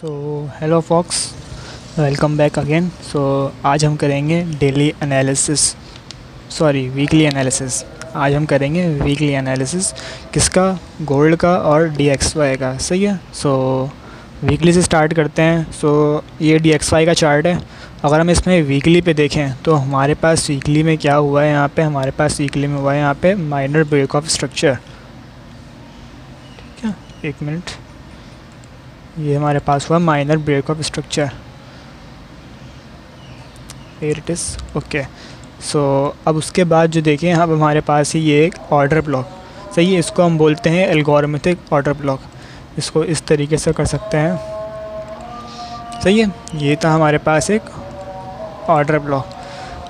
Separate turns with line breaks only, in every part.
सो hello folks, welcome back again. आज हम करेंगे वीकली एनालिसिस। आज हम करेंगे वीकली एनालिसिस किसका? गोल्ड का और DXY का। सही है। वीकली से स्टार्ट करते हैं। ये DXY का चार्ट है। अगर हम इसमें वीकली पे देखें तो हमारे पास वीकली में क्या हुआ है? यहाँ पे हमारे पास वीकली में हुआ है यहाँ पे माइनर ब्रेक ऑफ स्ट्रक्चर। ठीक है, एक मिनट। ये हमारे पास हुआ minor break of structure. Here it is. Okay. अब उसके बाद जो देखें, अब हमारे पास ही ये एक ऑर्डर ब्लॉक। सही है, इसको हम बोलते हैं एल्गोरिथमिक ऑर्डर ब्लॉक। इसको इस तरीके से कर सकते हैं। सही है, ये था हमारे पास एक ऑर्डर ब्लॉक।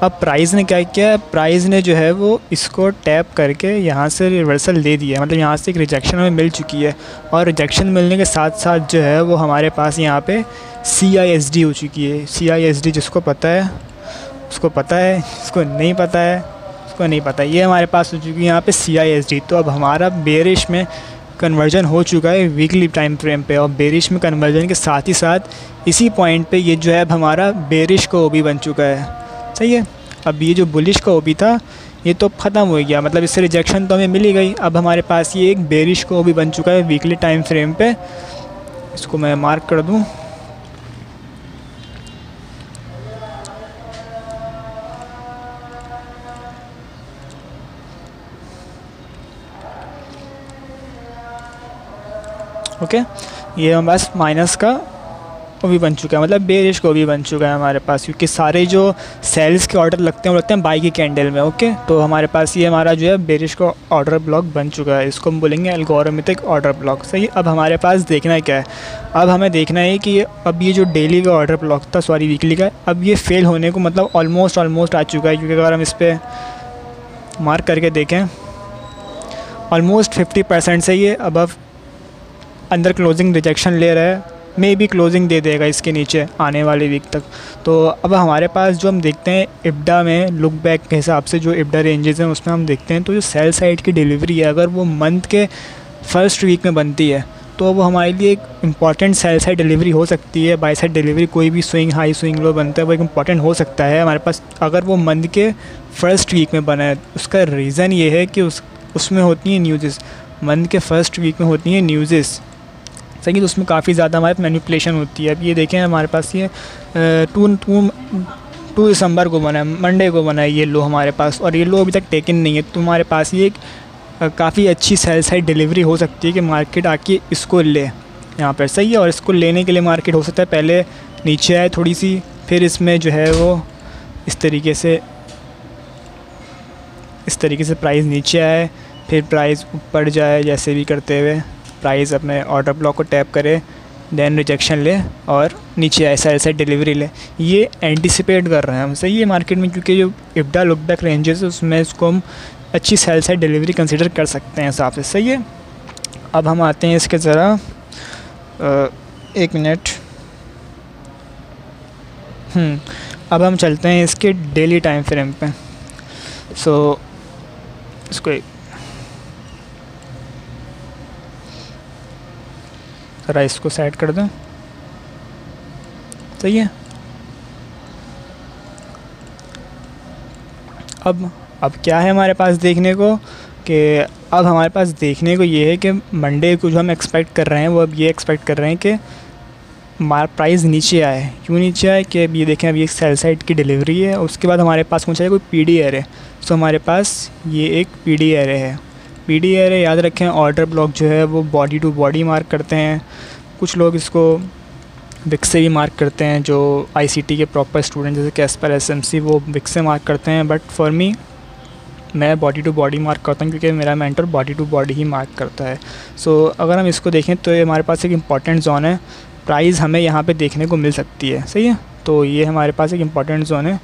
अब प्राइस ने क्या किया? प्राइस ने जो है वो इसको टैप करके यहाँ से रिवर्सल दे दिया, मतलब यहाँ से एक रिजेक्शन हमें मिल चुकी है। और रिजेक्शन मिलने के साथ साथ जो है वो हमारे पास यहाँ पे CISD हो चुकी है। CISD जिसको पता है उसको पता है, जिसको नहीं पता है उसको नहीं पता। ये हमारे पास हो चुकी है यहाँ पे CISD। तो अब हमारा बेरिश में कन्वर्जन हो चुका है वीकली टाइम फ्रेम पे, और बेरिश में कन्वर्जन के साथ ही साथ इसी पॉइंट पे ये जो है अब हमारा बेरिश का OB बन चुका है। सही है। अब ये जो बुलिश का OB था ये तो ख़त्म हो गया, मतलब इससे रिजेक्शन तो हमें मिल ही गई। अब हमारे पास ये एक बेरिश का OB बन चुका है वीकली टाइम फ्रेम पे। इसको मैं मार्क कर दूं। ओके, ये हमारे पास माइनस का OB बन चुका है, मतलब बेरिश का OB बन चुका है हमारे पास, क्योंकि सारे जो सेल्स के ऑर्डर लगते हैं वो लगते हैं बाई की कैंडल में। ओके, तो हमारे पास ये हमारा जो है बेरिश का ऑर्डर ब्लॉक बन चुका है। इसको हम बोलेंगे एल्गोरिथमिक ऑर्डर ब्लॉक। सही। अब हमारे पास देखना है क्या है? अब हमें देखना है कि अब ये जो डेली का ऑर्डर ब्लॉक था, सॉरी वीकली का, अब ये फेल होने को मतलब ऑलमोस्ट आ चुका है। क्योंकि अगर हम इस पर मार्क करके देखें, ऑलमोस्ट 50% से ये अब अंदर क्लोजिंग रिजेक्शन ले रहा है। मे भी क्लोजिंग दे देगा इसके नीचे आने वाले वीक तक। तो अब हमारे पास जो हम देखते हैं इब्डा में, लुक बैक के हिसाब से जो इब्डा रेंजेस हैं उसमें हम देखते हैं, तो जो सेल साइड की डिलीवरी है अगर वो मंथ के फर्स्ट वीक में बनती है तो वो हमारे लिए एक इम्पॉर्टेंट सेल साइड डिलीवरी हो सकती है। बाई साइड डिलीवरी कोई भी स्विंग हाई स्विंग लो बनता है वो एक इम्पॉर्टेंट हो सकता है हमारे पास, अगर वो मंथ के फर्स्ट वीक में बना है। उसका रीज़न ये है कि उसमें होती हैं न्यूज़, मंथ के फर्स्ट वीक में होती हैं न्यूज़। सही। तो उसमें काफ़ी ज़्यादा हमारे मैनिपुलेशन होती है। अब ये देखें हमारे पास ये 2 दिसंबर को बना है, मंडे को बना है ये लो हमारे पास, और ये लो अभी तक टेकन नहीं है। तो हमारे पास ये एक काफ़ी अच्छी सेल साइड डिलीवरी हो सकती है कि मार्केट आके इसको ले यहाँ पर। सही है। और इसको लेने के लिए मार्केट हो सकता है पहले नीचे आए थोड़ी सी, फिर इसमें जो है वो इस तरीके से प्राइस नीचे आए, फिर प्राइस ऊपर जाए, जैसे भी करते हुए प्राइस अपने ऑर्डर ब्लॉक को टैप करे, देन रिजेक्शन ले और नीचे आए, सेल साइड डिलीवरी ले। ये एंटिसिपेट कर रहे हैं हम। सही है मार्केट में, क्योंकि जो इब्डा लुक बैक रेंजेस है उसमें इसको हम अच्छी सेल साइड डिलीवरी कंसीडर कर सकते हैं हिसाब से। सही है। अब हम आते हैं इसके ज़रा एक मिनट। अब हम चलते हैं इसके डेली टाइम फ्रेम पे। इसको ज़रा इसको सेट कर दें। सही है। अब क्या है हमारे पास देखने को, कि अब हमारे पास देखने को ये है कि मंडे को जो हम एक्सपेक्ट कर रहे हैं वो अब ये एक्सपेक्ट कर रहे हैं कि प्राइस नीचे आए। क्यों नीचे आए? कि अब ये देखें, अब ये सेल साइड की डिलीवरी है। उसके बाद हमारे पास कौन सा है? कोई PD एरे। सो हमारे पास ये एक PD एरे है। PD एरे याद रखें, ऑर्डर ब्लॉक जो है वो बॉडी टू बॉडी मार्क करते हैं। कुछ लोग इसको विक्स से भी मार्क करते हैं, जो ICT के प्रॉपर स्टूडेंट जैसे कैस्पर SMC वो विक्स से मार्क करते हैं। बट फॉर मी, मैं बॉडी टू बॉडी मार्क करता हूँ क्योंकि मेरा मेंटर बॉडी टू बॉडी ही मार्क करता है। अगर हम इसको देखें तो ये हमारे पास एक इम्पॉर्टेंट जोन है। प्राइस हमें यहाँ पे देखने को मिल सकती है। सही है। तो ये हमारे पास एक इम्पॉर्टेंट जोन है,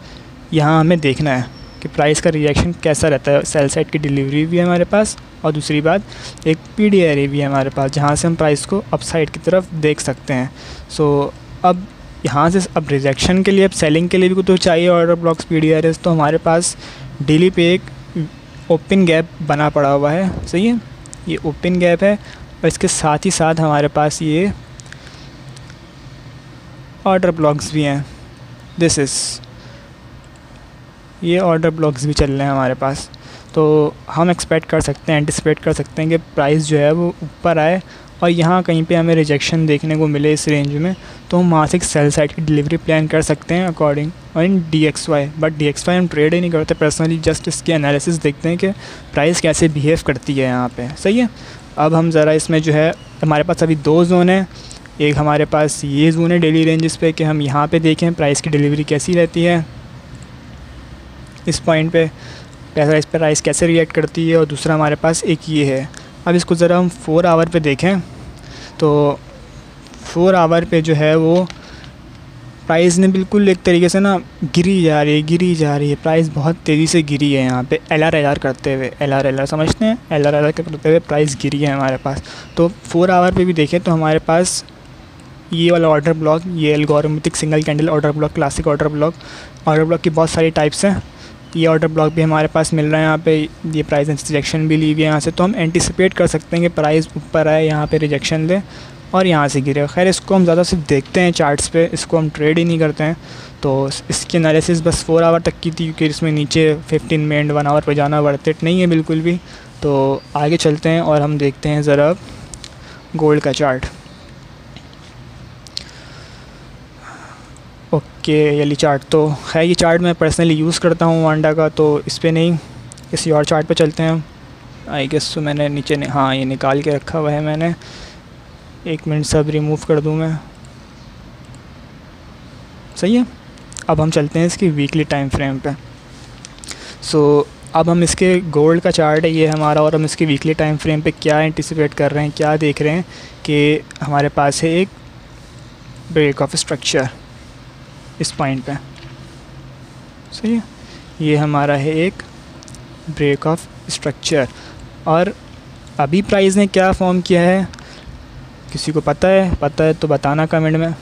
यहाँ हमें देखना है कि प्राइस का रिएक्शन कैसा रहता है। सेल साइड की डिलीवरी भी है हमारे पास, और दूसरी बात एक PD एरे भी है हमारे पास, जहाँ से हम प्राइस को अपसाइड की तरफ देख सकते हैं। अब यहाँ से अब रिजेक्शन के लिए, अब सेलिंग के लिए भी तो चाहिए ऑर्डर ब्लॉक्स, PD एरेस। तो हमारे पास डेली पे एक ओपन गैप बना पड़ा हुआ है। सही है। ये ओपन गैप है, और इसके साथ ही साथ हमारे पास ये ऑर्डर ब्लॉक्स भी हैं, दिस इज़, ये ऑर्डर ब्लॉक्स भी चल रहे हैं हमारे पास। तो हम एक्सपेक्ट कर सकते हैं, एंटिसिपेट कर सकते हैं कि प्राइस जो है वो ऊपर आए और यहाँ कहीं पे हमें रिजेक्शन देखने को मिले इस रेंज में, तो हम वहाँ से एक सेल साइड की डिलीवरी प्लान कर सकते हैं अकॉर्डिंग और इन DXY। बट DXY हम ट्रेड ही नहीं करते पर्सनली, जस्ट इसके एनालिसिस देखते हैं कि प्राइस कैसे बिहेव करती है यहाँ पे। सही है, अब हम ज़रा इसमें जो है, हमारे पास अभी 2 जोन है। एक हमारे पास ये जोन है डेली रेंजेस पे कि हम यहाँ पे देखें प्राइस की डिलीवरी कैसी रहती है इस पॉइंट पे, इस पर प्राइस कैसे रिएक्ट करती है, और दूसरा हमारे पास एक ये है। अब इसको ज़रा हम 4 आवर पे देखें तो 4 आवर पे जो है वो प्राइस ने बिल्कुल एक तरीके से ना गिरी जा रही है, प्राइस बहुत तेज़ी से गिरी है यहाँ पे LR करते हुए, LR समझते हैं, LR करते हुए प्राइस गिरी है हमारे पास। तो 4 आवर पे भी देखें तो हमारे पास ये वाला ऑर्डर ब्लॉक, ये algorithmic single candle order block, classic order block की बहुत सारी टाइप्स हैं। ये ऑर्डर ब्लॉक भी हमारे पास मिल रहा है यहाँ पे, ये प्राइस रिजेक्शन भी ली हुई है यहाँ से, तो हम एंटिसिपेट कर सकते हैं कि प्राइस ऊपर आए, यहाँ पे रिजेक्शन दे और यहाँ से गिरे। खैर इसको हम ज़्यादा सिर्फ देखते हैं चार्ट्स पे, इसको हम ट्रेड ही नहीं करते हैं। तो इसकी एनालिसिस बस 4 आवर तक की थी, क्योंकि इसमें नीचे 15 मिनट 1 आवर पर जाना वर्थ इट नहीं है बिल्कुल भी। तो आगे चलते हैं और हम देखते हैं ज़रा गोल्ड का चार्ट। ओके, येली चार्ट तो है, ये चार्ट मैं पर्सनली यूज़ करता हूँ वांडा का, तो इस पे नहीं, किसी और चार्ट पे चलते हैं। आई गेस तो मैंने नीचे हाँ ये निकाल के रखा हुआ है मैंने, 1 मिनट सब रिमूव कर दूँ मैं। सही है, अब हम चलते हैं इसकी वीकली टाइम फ्रेम पे। सो अब हम इसके गोल्ड का चार्ट है ये हमारा, और हम इसकी वीकली टाइम फ्रेम पे क्या एंटिसिपेट कर रहे हैं, क्या देख रहे हैं कि हमारे पास है एक ब्रेक ऑफ स्ट्रक्चर इस पॉइंट पे। सही है, ये हमारा है एक ब्रेक ऑफ स्ट्रक्चर, और अभी प्राइस ने क्या फॉर्म किया है किसी को पता है तो बताना कमेंट में।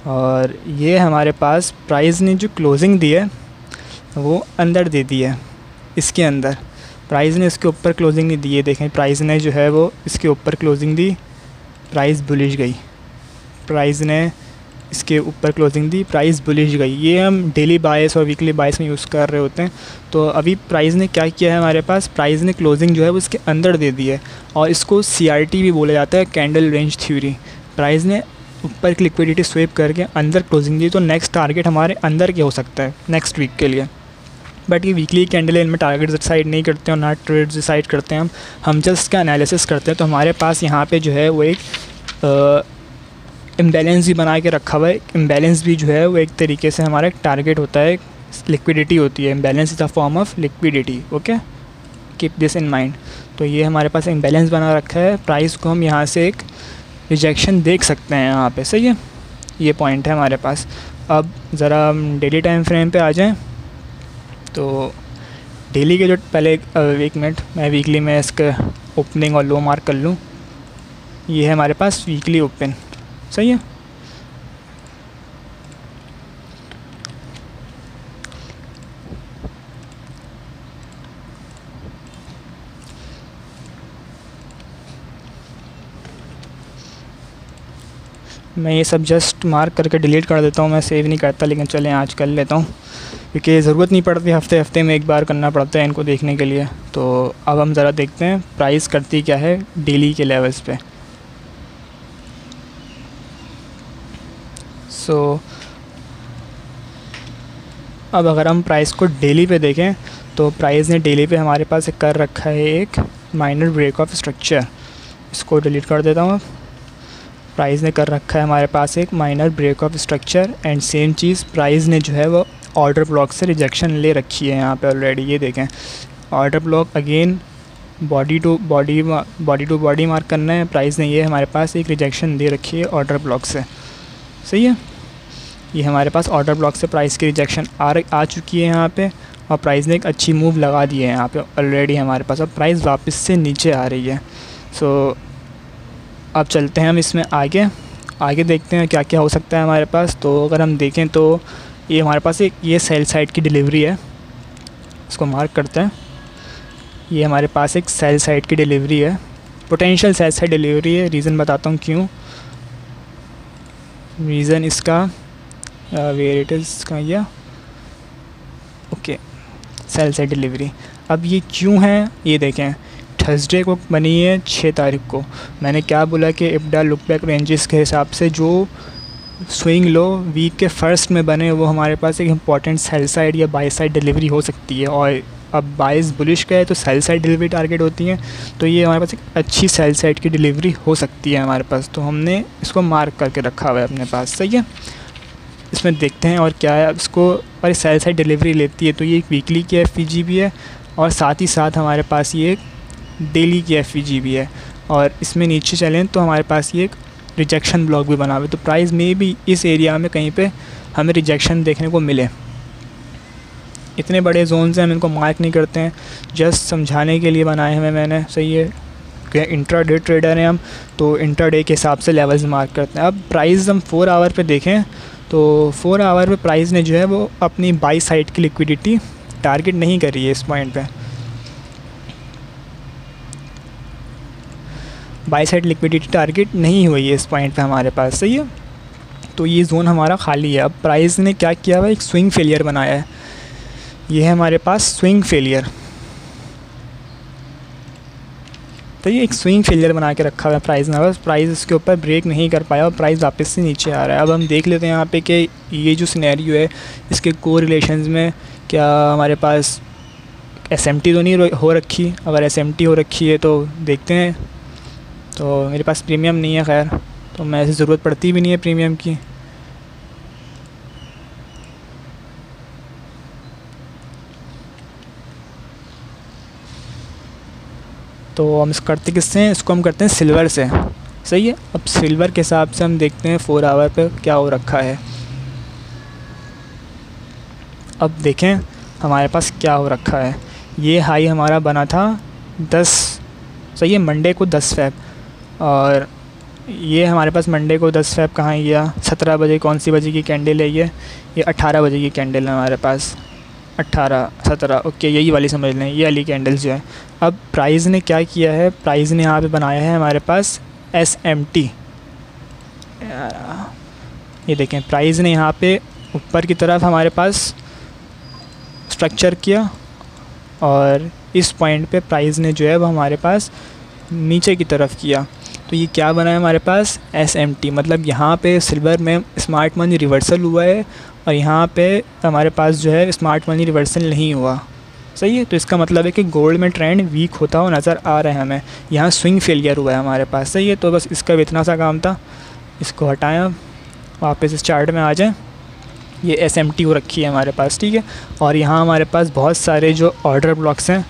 और ये हमारे पास प्राइस ने जो क्लोजिंग दी है वो अंदर दे दी है, इसके अंदर प्राइस ने इसके ऊपर क्लोजिंग नहीं दी है। देखें प्राइस ने जो है वो इसके ऊपर क्लोजिंग दी, प्राइस बुलिश गई, प्राइस ने इसके ऊपर क्लोजिंग दी, प्राइस बुलिश गई। ये हम डेली बायस और वीकली बायस में यूज़ कर रहे होते हैं। तो अभी प्राइस ने क्या किया है, हमारे पास प्राइस ने क्लोजिंग जो है वो इसके अंदर दे दी है, और इसको CRT भी बोला जाता है, कैंडल रेंज थ्योरी। प्राइस ने ऊपर की लिक्विडिटी स्वेप करके अंदर क्लोजिंग दी, तो नेक्स्ट टारगेट हमारे अंदर क्या हो सकता है नेक्स्ट वीक के लिए। बट ये वीकली कैंडल इनमें टारगेट डिसाइड नहीं करते और ना ट्रेड डिसाइड करते हैं हम जस्ट इसका एनालिसिस करते हैं। तो हमारे पास यहाँ पे जो है वो एक इम्बैलेंस भी बना के रखा हुआ है। इम्बैलेंस भी जो है वो एक तरीके से हमारा एक टारगेट होता है, लिक्विडिटी होती है। Imbalance is a form of liquidity, okay, keep this in mind. तो ये हमारे पास इम्बैलेंस बना रखा है, प्राइस को हम यहाँ से एक रिजेक्शन देख सकते हैं यहाँ पे। सही है, ये पॉइंट है हमारे पास। अब ज़रा हम डेली टाइम फ्रेम पे आ जाएं। तो डेली के जो पहले 1 मिनट मैं वीकली में इसका ओपनिंग और लो मार्क कर लूँ। ये है हमारे पास वीकली ओपन। सही है, मैं ये सब जस्ट मार्क करके डिलीट कर देता हूँ, मैं सेव नहीं करता, लेकिन चलें आज कर लेता हूँ क्योंकि ज़रूरत नहीं पड़ती, हफ्ते में एक बार करना पड़ता है इनको देखने के लिए। तो अब हम ज़रा देखते हैं प्राइस करती क्या है डेली के लेवल्स पे। सो अब अगर हम प्राइस को डेली पे देखें तो प्राइस ने डेली पे हमारे पास एक कर रखा है एक माइनर ब्रेक ऑफ स्ट्रक्चर। इसको डिलीट कर देता हूँ। प्राइस ने कर रखा है हमारे पास एक minor break of structure, and same चीज़ प्राइस ने जो है वो ऑर्डर ब्लॉक से रिजेक्शन ले रखी है यहाँ पे ऑलरेडी। ये देखें order block again body to body mark करना है। प्राइस ने ये हमारे पास एक रिजेक्शन दे रखी है ऑर्डर ब्लॉक से। सही है, ये हमारे पास ऑर्डर ब्लॉक से प्राइस की रिजेक्शन आ चुकी है यहाँ पे, और प्राइस ने एक अच्छी मूव लगा दी है यहाँ पे ऑलरेडी हमारे पास। अब प्राइस वापस से नीचे आ रही है। सो अब चलते हैं हम इसमें आगे देखते हैं क्या क्या हो सकता है हमारे पास। तो अगर हम देखें तो ये हमारे पास एक ये सेल साइड की डिलीवरी है, इसको मार्क करते हैं। ये हमारे पास एक सेल साइड की डिलीवरी है, पोटेंशियल सेल साइड डिलीवरी है। रीज़न बताता हूँ क्यों। रीज़न इसका वेयर इट इज़ कहाँ गया, ओके, सेल साइड डिलीवरी। अब ये क्यों है ये देखें, थर्सडे को बनी है 6 तारीख को। मैंने क्या बोला कि इब्डा लुक बैक रेंजेस के हिसाब से जो स्विंग लो वीक के फर्स्ट में बने वो हमारे पास एक इम्पॉर्टेंट सेल साइड या बाई साइड डिलीवरी हो सकती है। और अब बाइस बुलिश का है तो सेल साइड डिलीवरी टारगेट होती है, तो ये हमारे पास एक अच्छी सेल साइड की डिलीवरी हो सकती है हमारे पास, तो हमने इसको मार्क करके रखा हुआ है अपने पास। सही है, इसमें देखते हैं और क्या है इसको, और सेल साइड डिलीवरी लेती है तो ये एक वीकली की एफ भी है और साथ ही साथ हमारे पास ये एक डेली की एफ भी है। और इसमें नीचे चलें तो हमारे पास ये एक रिजेक्शन ब्लॉक भी बना हुआ है, तो प्राइस में भी इस एरिया में कहीं पे हमें रिजेक्शन देखने को मिले। इतने बड़े जोन से हम इनको मार्क नहीं करते हैं, जस्ट समझाने के लिए बनाए हुए मैंने। सही है कि इंट्राडे ट्रेडर हैं हम, तो इंट्राडे के हिसाब से लेवल्स मार्क करते हैं। अब प्राइस हम 4 आवर पे देखें तो 4 आवर पे प्राइस ने जो है वो अपनी बाई साइड की लिक्विडिटी टारगेट नहीं करी है। इस पॉइंट पे बाई साइड लिक्विडिटी टारगेट नहीं हुई है इस पॉइंट पे हमारे पास। सही है, तो ये जोन हमारा खाली है। अब प्राइस ने क्या किया हुआ, एक स्विंग फेलियर बनाया है। ये है हमारे पास स्विंग फेलियर, तो ये एक स्विंग फेलियर बना के रखा हुआ है प्राइस ने, बस प्राइस इसके ऊपर ब्रेक नहीं कर पाया और प्राइस वापस से नीचे आ रहा है। अब हम देख लेते हैं यहाँ पे कि ये जो सिनेरियो है इसके को रिलेशंस में क्या हमारे पास एसएमटी तो नहीं हो रखी। अगर एसएमटी हो रखी है तो देखते हैं, तो मेरे पास प्रीमियम नहीं है, खैर तो मैं ऐसी ज़रूरत पड़ती भी नहीं है प्रीमियम की। तो हम इस करते किससे हैं, इसको हम करते हैं सिल्वर से। सही है, अब सिल्वर के हिसाब से हम देखते हैं 4 आवर पे क्या हो रखा है। अब देखें हमारे पास क्या हो रखा है। ये हाई हमारा बना था 10, सही है, मंडे को 10 फ़ेब, और ये हमारे पास मंडे को 10 फ़ेब कहाँ गया, 17 बजे। कौन सी बजे की कैंडल है ये 18 बजे की कैंडल है हमारे पास, 18 17, ओके यही वाली समझ लें, ये वाली कैंडल्स जो है। अब प्राइस ने क्या किया है, प्राइस ने यहाँ पे बनाया है हमारे पास SMT। ये देखें प्राइस ने यहाँ पे ऊपर की तरफ हमारे पास स्ट्रक्चर किया और इस पॉइंट पे प्राइस ने जो है वो हमारे पास नीचे की तरफ किया। तो ये क्या बना है हमारे पास SMT, मतलब यहाँ पे सिल्वर में स्मार्ट मनी रिवर्सल हुआ है और यहाँ पे हमारे पास जो है स्मार्ट मनी रिवर्सल नहीं हुआ। सही है, तो इसका मतलब है कि गोल्ड में ट्रेंड वीक होता हुआ नज़र आ रहा है हमें। यहाँ स्विंग फेलियर हुआ है हमारे पास। सही है, तो बस इसका भी इतना सा काम था, इसको हटाएं, अब वापस इस चार्ट में आ जाएं। ये SMT हो रखी है हमारे पास, ठीक है। और यहाँ हमारे पास बहुत सारे जो ऑर्डर ब्लॉक्स हैं,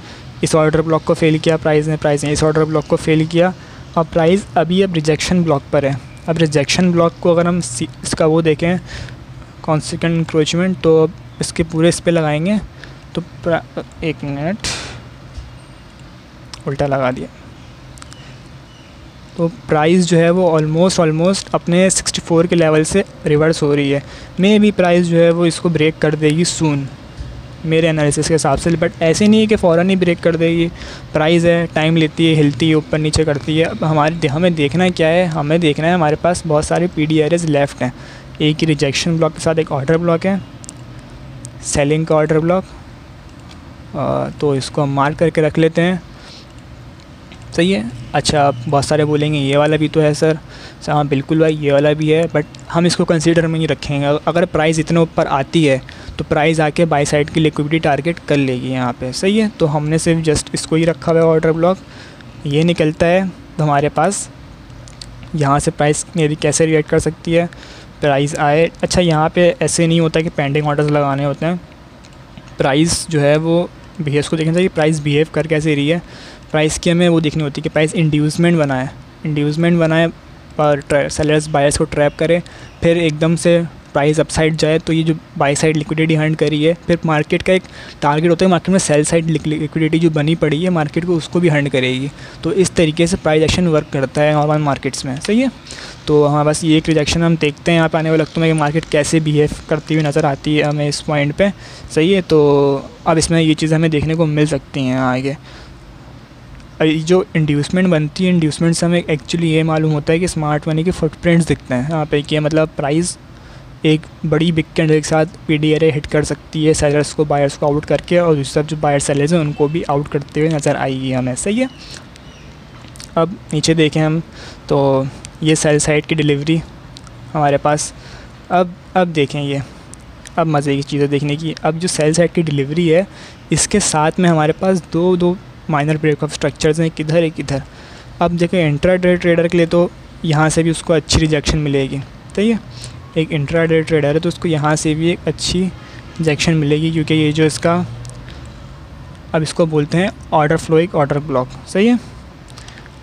इस ऑर्डर ब्लॉक को फेल किया प्राइस ने इस ऑर्डर ब्लॉक को फेल किया और प्राइस अभी अब रिजेक्शन ब्लॉक पर है। अब रिजेक्शन ब्लॉक को अगर हम इसका वो देखें कॉन्सिक्वेंट इंक्रोचमेंट, तो अब इसके पूरे इस पे लगाएंगे तो एक मिनट उल्टा लगा दिया, तो प्राइस जो है वो ऑलमोस्ट अपने 64 के लेवल से रिवर्स हो रही है। मे भी प्राइस जो है वो इसको ब्रेक कर देगी सून मेरे एनालिसिस के हिसाब से, बट ऐसे नहीं है कि फ़ौरन ही ब्रेक कर देगी। प्राइस है, टाइम लेती है, हिलती है, ऊपर नीचे करती है। अब हमें देखना क्या है, हमें देखना है हमारे पास बहुत सारे PDRs लेफ़्ट हैं। एक ही रिजेक्शन ब्लॉक के साथ एक ऑर्डर ब्लॉक है, सेलिंग का ऑर्डर ब्लॉक, तो इसको हम मार्क करके रख लेते हैं। सही है, अच्छा बहुत सारे बोलेंगे ये वाला भी तो है सर। हाँ बिल्कुल भाई ये वाला भी है, बट हम इसको कंसीडर में नहीं रखेंगे। अगर प्राइस इतने ऊपर आती है तो प्राइस आके बाई साइड की लिक्विडिटी टारगेट कर लेगी यहाँ पे। सही है, तो हमने सिर्फ जस्ट इसको ही रखा हुआ है ऑर्डर ब्लॉक। ये निकलता है तो हमारे पास यहाँ से प्राइस मेरी कैसे रिएक्ट कर सकती है, प्राइस आए। अच्छा यहाँ पे ऐसे नहीं होता कि पेंडिंग ऑर्डर्स लगाने होते हैं, प्राइस जो है वो बिहेव को देखना चाहिए, प्राइस बिहेव कर कैसे रही है। प्राइस की हमें वो देखनी होती है कि प्राइस इंड्यूसमेंट बनाए और सेलर्स बायर्स को ट्रैप करे, फिर एकदम से प्राइस अपसाइड जाए तो ये जो बाई साइड लिक्विडिटी हंट करी है, फिर मार्केट का एक टारगेट होता है मार्केट में सेल साइड लिक्विडिटी जो बनी पड़ी है मार्केट को, उसको भी हंट करेगी। तो इस तरीके से प्राइस एक्शन वर्क करता है नॉर्मल मार्केट्स में। सही है, तो हमारे पास ये एक रिजेक्शन हम देखते हैं यहाँ पे आने वाले वक्तों में कि मार्केट कैसे बिहेव करती हुई नज़र आती है हमें इस पॉइंट पे। सही है, तो अब इसमें ये चीज़ें हमें देखने को मिल सकती हैं आगे। जो इंड्यूसमेंट बनती है, इंड्यूसमेंट से हमें एक्चुअली ये मालूम होता है कि स्मार्ट मनी के फुटप्रिंट्स दिखते हैं यहाँ पे कि मतलब प्राइस एक बड़ी बिग कैंडल के साथ पीडी एरे हिट कर सकती है सेलर्स को, बायर्स को आउट करके, और दूसरी तरफ जो बायर सेलर्स हैं उनको भी आउट करते हुए नज़र आएगी हमें। सही है। अब नीचे देखें हम तो ये सेल साइड की डिलीवरी हमारे पास। अब देखें ये, अब मज़े की चीज़ें देखने की। अब जो सेल साइड की डिलीवरी है इसके साथ में हमारे पास दो माइनर ब्रेक ऑफ स्ट्रक्चर्स हैं, एक इधर एक इधर। अब देखें इंट्राडे ट्रेडर के लिए तो यहाँ से भी उसको अच्छी रिजेक्शन मिलेगी। सही है, एक इंट्राडे ट्रेडर है तो उसको यहाँ से भी एक अच्छी रिजेक्शन मिलेगी, क्योंकि ये जो इसका, अब इसको बोलते हैं ऑर्डर फ्लो, एक ऑर्डर ब्लॉक। सही है,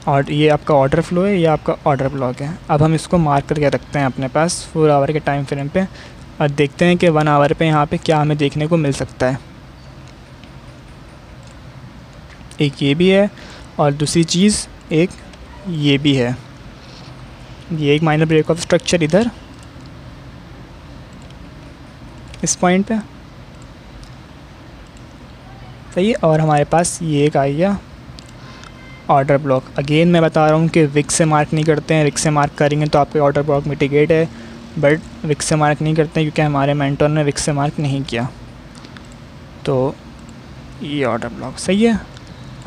और ये आपका ऑर्डर फ्लो है, ये आपका ऑर्डर ब्लॉक है। अब हम इसको मार्क करके रखते हैं अपने पास 4 आवर के टाइम फ्रेम पे, और देखते हैं कि 1 आवर पे यहाँ पे क्या हमें देखने को मिल सकता है। एक ये भी है, और दूसरी चीज़ एक ये भी है। ये एक माइनर ब्रेक ऑफ स्ट्रक्चर इधर इस पॉइंट पे। सही है, और हमारे पास ये एक आ गया ऑर्डर ब्लॉक। अगेन मैं बता रहा हूँ कि विक से मार्क नहीं करते हैं, विक से मार्क करेंगे तो आपके ऑर्डर ब्लॉक मिटिगेट है, बट विक से मार्क नहीं करते हैं क्योंकि हमारे मेंटर ने विक से मार्क नहीं किया। तो ये ऑर्डर ब्लॉक सही है।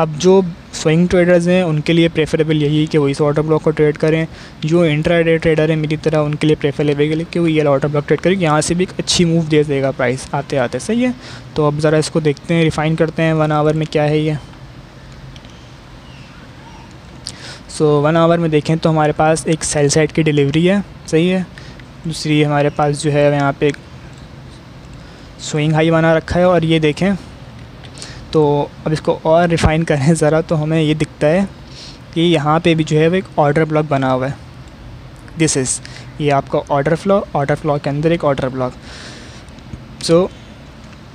अब जो स्विंग ट्रेडर्स हैं उनके लिए प्रेफरेबल यही है कि वही इस ऑर्डर ब्लॉक को ट्रेड करें। जो इंट्राडे ट्रेडर है मेरी तरह उनके लिए प्रेफरेबल है कि वो ये ऑर्डर ब्लॉक ट्रेड करें, यहाँ से भी एक अच्छी मूव दे देगा प्राइस आते आते। सही है, तो अब ज़रा इसको देखते हैं, रिफ़ाइन करते हैं 1 आवर में क्या है ये। सो 1 आवर में देखें तो हमारे पास एक सेल साइड की डिलीवरी है। सही है, दूसरी हमारे पास जो है यहाँ पे एक स्विंग हाई बना रखा है, और ये देखें तो अब इसको और रिफ़ाइन करें ज़रा तो हमें ये दिखता है कि यहाँ पे भी जो है वो एक ऑर्डर ब्लॉक बना हुआ है। दिस इज़, ये आपका ऑर्डर फ्लो के अंदर एक ऑर्डर ब्लॉक। सो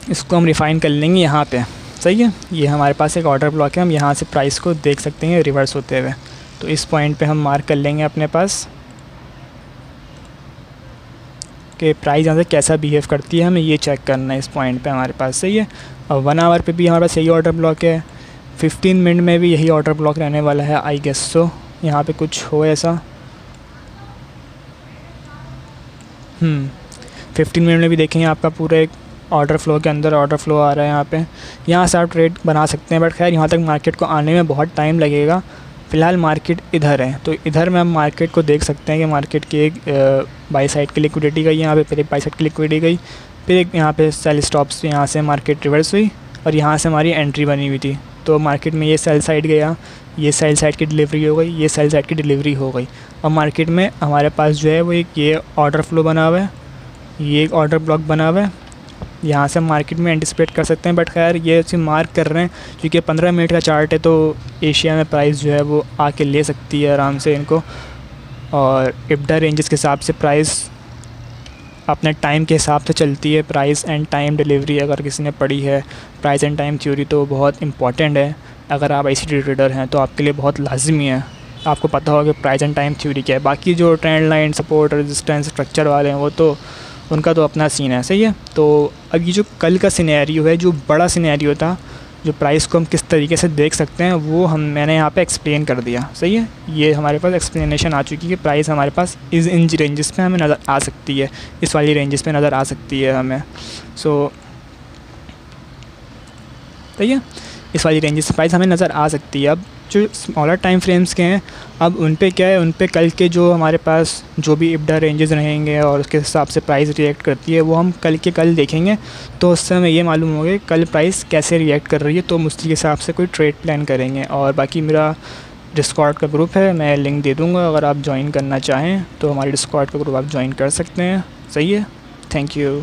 इसको हम रिफ़ाइन कर लेंगे यहाँ पे। सही है, ये हमारे पास एक ऑर्डर ब्लॉक है, हम यहाँ से प्राइस को देख सकते हैं रिवर्स होते हुए। तो इस पॉइंट पे हम मार्क कर लेंगे अपने पास कि प्राइस यहाँ से कैसा बिहेव करती है, हमें ये चेक करना है इस पॉइंट पे हमारे पास। सही है, और 1 आवर पे भी हमारे पास यही ऑर्डर ब्लॉक है, 15 मिनट में भी यही ऑर्डर ब्लॉक रहने वाला है आई गेस। सो यहाँ पे कुछ हो ऐसा 15 मिनट में भी देखेंगे आपका पूरा एक ऑर्डर फ्लो के अंदर ऑर्डर फ्लो आ रहा है। यहाँ से आप ट्रेड बना सकते हैं, बट खैर यहाँ तक मार्केट को आने में बहुत टाइम लगेगा। फ़िलहाल मार्केट इधर है, तो इधर में हम मार्केट को देख सकते हैं कि मार्केट की एक बाई साइड की लिक्विडिटी गई यहाँ पे, फिर एक बाई साइड की लिक्विडिटी गई, फिर एक यहाँ पे सेल स्टॉप्स, यहाँ से मार्केट रिवर्स हुई और यहाँ से हमारी एंट्री बनी हुई थी। तो मार्केट में ये सेल साइड गया, ये सेल साइड की डिलीवरी हो गई, ये सेल साइड की डिलीवरी हो गई, और मार्केट में हमारे पास जो है वो एक ये ऑर्डर फ्लो बना हुआ है, ये एक ऑर्डर ब्लॉक बना हुआ है। यहाँ से हम मार्केट में एंटिसिपेट कर सकते हैं, बट खैर ये सिर्फ मार्क कर रहे हैं क्योंकि 15 मिनट का चार्ट है, तो एशिया में प्राइस जो है वो आके ले सकती है आराम से इनको। और इब्डा रेंजेस के हिसाब से प्राइस अपने टाइम के हिसाब से चलती है। प्राइस एंड टाइम डिलीवरी अगर किसी ने पढ़ी है, प्राइस एंड टाइम थ्योरी, तो बहुत इंपॉर्टेंट है। अगर आप ICT ट्रेडर हैं तो आपके लिए बहुत लाजमी है, आपको पता होगा कि प्राइस एंड टाइम थ्योरी क्या है। बाकी जो trend line, support, resistance, structure वाले हैं वो तो उनका तो अपना सीन है। सही है, तो अब ये जो कल का सिनेरियो है, जो बड़ा सिनेरियो था, जो प्राइस को हम किस तरीके से देख सकते हैं वो मैंने यहाँ पे एक्सप्लेन कर दिया। सही है, ये हमारे पास एक्सप्लेनेशन आ चुकी है कि प्राइस हमारे पास इन रेंजेस पे हमें नज़र आ सकती है, इस वाली रेंजेस पे नज़र आ सकती है हमें। सो सही है, इस वाली रेंजेस से प्राइस हमें नज़र आ सकती है। अब जो स्मॉलर टाइम फ्रेम्स के हैं, अब उन पे क्या है, उन पे कल के जो हमारे पास जो भी इब्डा रेंजेस रहेंगे और उसके हिसाब से प्राइस रिएक्ट करती है वो हम कल के कल देखेंगे, तो उससे हमें ये मालूम होगा कि कल प्राइस कैसे रिएक्ट कर रही है, तो हम उसके हिसाब से कोई ट्रेड प्लान करेंगे। और बाकी मेरा डिस्कॉर्ड का ग्रुप है, मैं लिंक दे दूँगा, अगर आप ज्वाइन करना चाहें तो हमारे डिस्कॉर्ड का ग्रुप आप ज्वाइन कर सकते हैं। सही है, थैंक यू।